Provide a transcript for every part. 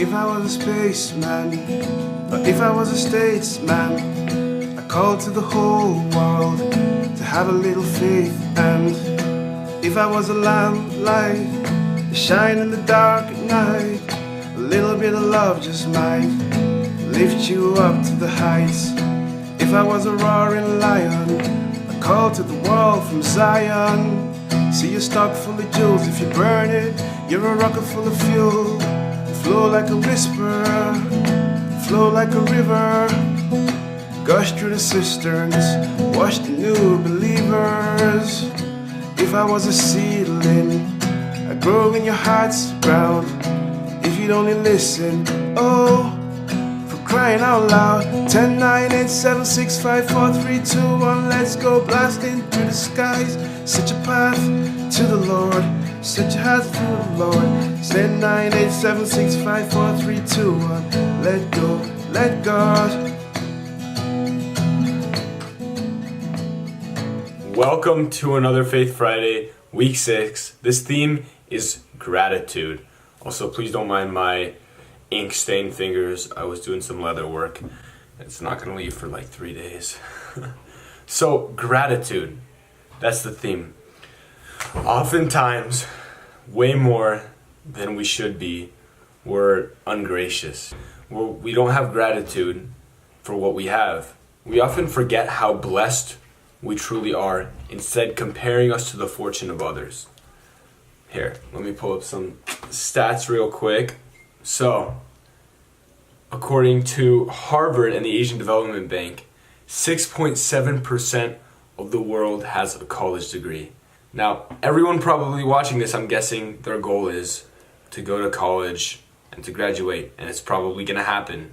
If I was a spaceman, or if I was a statesman, I call to the whole world to have a little faith. And if I was a lamplight, to shine in the dark at night, a little bit of love just might lift you up to the heights. If I was a roaring lion, I call to the world from Zion. See your stock full of jewels, if you burn it, you're a rocket full of fuel. Flow like a whisper, flow like a river, gush through the cisterns, wash the new believers. If I was a seedling, I'd grow in your heart's ground. If you'd only listen, oh, for crying out loud. 10, 9, 8, 7, 6, 5, 4, 3, 2, 1, let's go blasting through the skies. Set your path to the Lord, set your path to the Lord. 10, 9, 8, 7, 6, 5, 4, 3, 2, 1, let go, let God. Welcome to another Faith Friday, week 6. This theme is gratitude. Also, please don't mind my ink stained fingers. I was doing some leather work. It's not going to leave for like 3 days. So, gratitude. That's the theme. Oftentimes, way more than we should be, we're ungracious. We don't have gratitude for what we have. We often forget how blessed we truly are, instead comparing us to the fortune of others. Here, let me pull up some stats real quick. So, according to Harvard and the Asian Development Bank, 6.7% of the world has a college degree. Now, everyone probably watching this, I'm guessing their goal is to go to college and to graduate, and it's probably going to happen.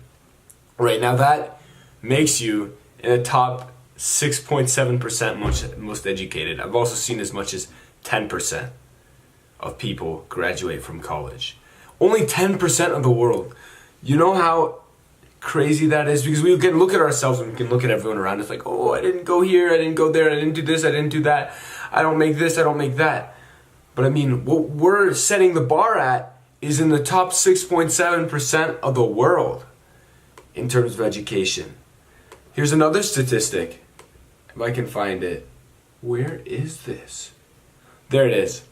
Right now, that makes you in the top 6.7% most educated. I've also seen as much as 10% of people graduate from college. Only 10% of the world. You know how crazy that is? Because we can look at ourselves and we can look at everyone around us like, oh, I didn't go here, I didn't go there, I didn't do this, I didn't do that. I don't make this, I don't make that. But I mean, what we're setting the bar at is in the top 6.7% of the world in terms of education. Here's another statistic. If I can find it. Where is this? There it is.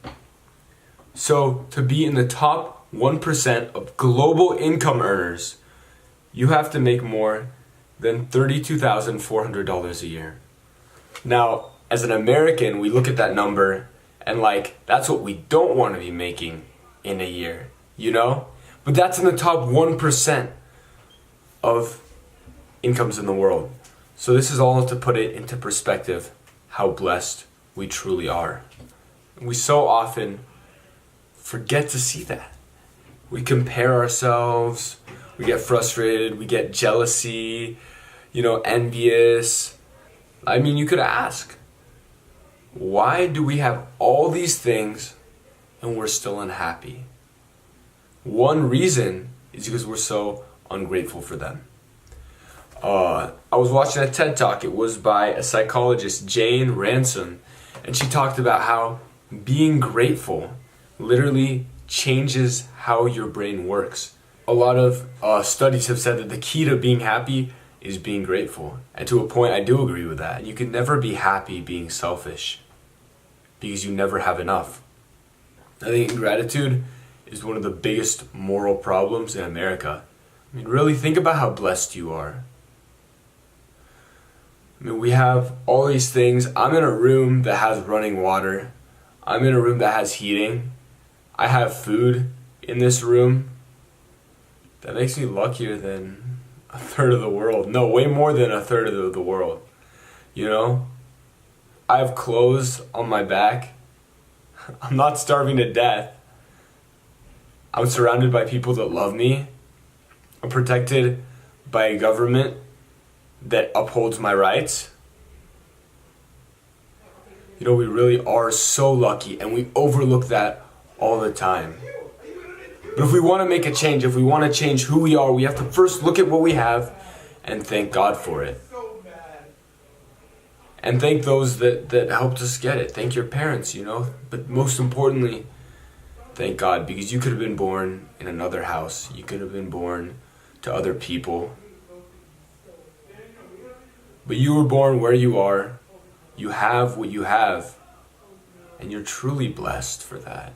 So, to be in the top 1% of global income earners, you have to make more than $32,400 a year. Now, as an American, we look at that number and that's what we don't want to be making in a year, you know? But that's in the top 1% of incomes in the world. So this is all to put it into perspective, how blessed we truly are. We so often forget to see that. We compare ourselves, we get frustrated, we get jealousy, envious. I mean, you could ask, why do we have all these things and we're still unhappy? One reason is because we're so ungrateful for them. I was watching a TED Talk. It was by a psychologist, Jane Ransom, and she talked about how being grateful literally changes how your brain works. A lot of studies have said that the key to being happy is being grateful. And to a point, I do agree with that. You can never be happy being selfish because you never have enough. I think gratitude is one of the biggest moral problems in America. I mean, really think about how blessed you are. I mean, we have all these things. I'm in a room that has running water. I'm in a room that has heating. I have food in this room. That makes me luckier than a third of the world. No, way more than a third of the world. I have clothes on my back. I'm not starving to death. I'm surrounded by people that love me. I'm protected by a government that upholds my rights. We really are so lucky, and we overlook that all the time. But if we want to make a change, if we want to change who we are, we have to first look at what we have and thank God for it. And thank those that helped us get it. Thank your parents, But most importantly, Thank God, because you could have been born in another house. You could have been born to other people. But you were born where you are. You have what you have. And you're truly blessed for that.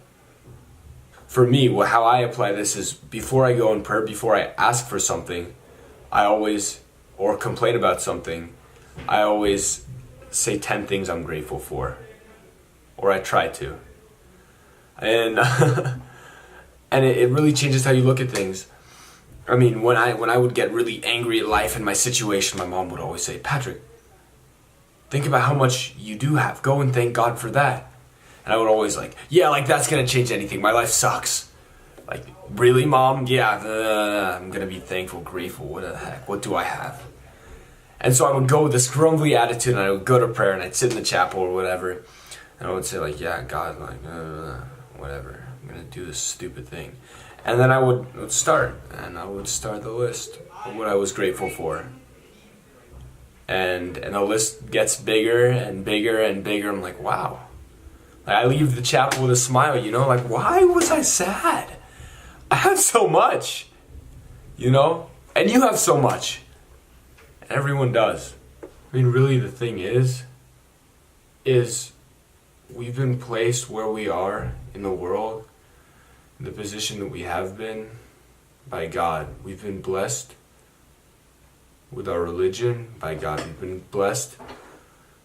For me, how I apply this is before I go in prayer, before I ask for something, or complain about something, I always say 10 things I'm grateful for. Or I try to. And and it really changes how you look at things. I mean, when I would get really angry at life and my situation, my mom would always say, Patrick, think about how much you do have. Go and thank God for that. And I would always that's going to change anything. My life sucks. Like, really, Mom? Yeah, I'm going to be thankful, grateful. What the heck? What do I have? And so I would go with this grumbly attitude, and I would go to prayer, and I'd sit in the chapel or whatever. And I would say, yeah, God, whatever. I'm going to do this stupid thing. And then I would start, and I would start the list of what I was grateful for. And the list gets bigger and bigger and bigger. I'm like, wow. I leave the chapel with a smile, why was I sad? I have so much, and you have so much. And everyone does. I mean, really the thing is we've been placed where we are in the world, in the position that we have been by God. We've been blessed with our religion by God. We've been blessed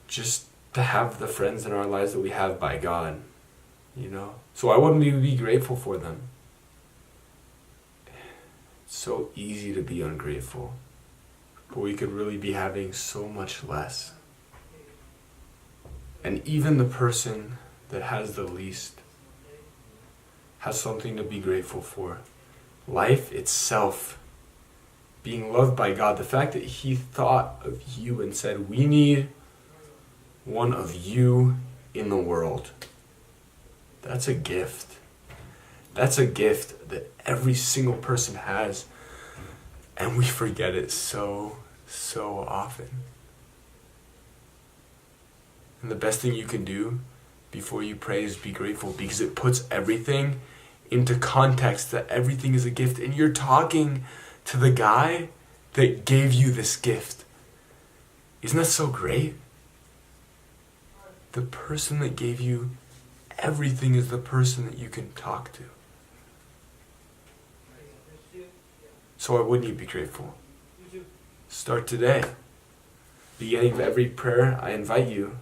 just to have the friends in our lives that we have by God, So why wouldn't we be grateful for them? It's so easy to be ungrateful, but we could really be having so much less. And even the person that has the least has something to be grateful for. Life itself, being loved by God, the fact that He thought of you and said, we need one of you in the world. That's a gift. That's a gift that every single person has, and we forget it so often. And the best thing you can do before you pray is be grateful, because it puts everything into context, that everything is a gift, and you're talking to the guy that gave you this gift. Isn't that so great? The person that gave you everything is the person that you can talk to. So why wouldn't you be grateful? Start today. Beginning of every prayer, I invite you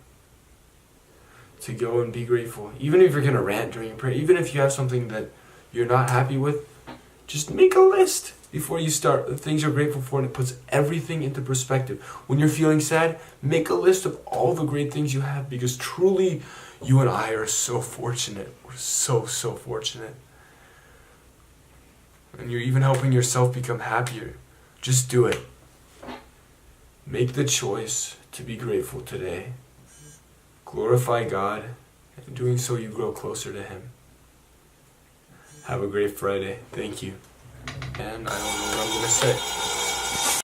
to go and be grateful. Even if you're going to rant during your prayer, even if you have something that you're not happy with, just make a list before you start of things you're grateful for, and it puts everything into perspective. When you're feeling sad, make a list of all the great things you have, because truly, you and I are so fortunate. We're so fortunate. And you're even helping yourself become happier. Just do it. Make the choice to be grateful today. Glorify God. And in doing so, you grow closer to Him. Have a great Friday. Thank you. And I don't know what I'm going to say.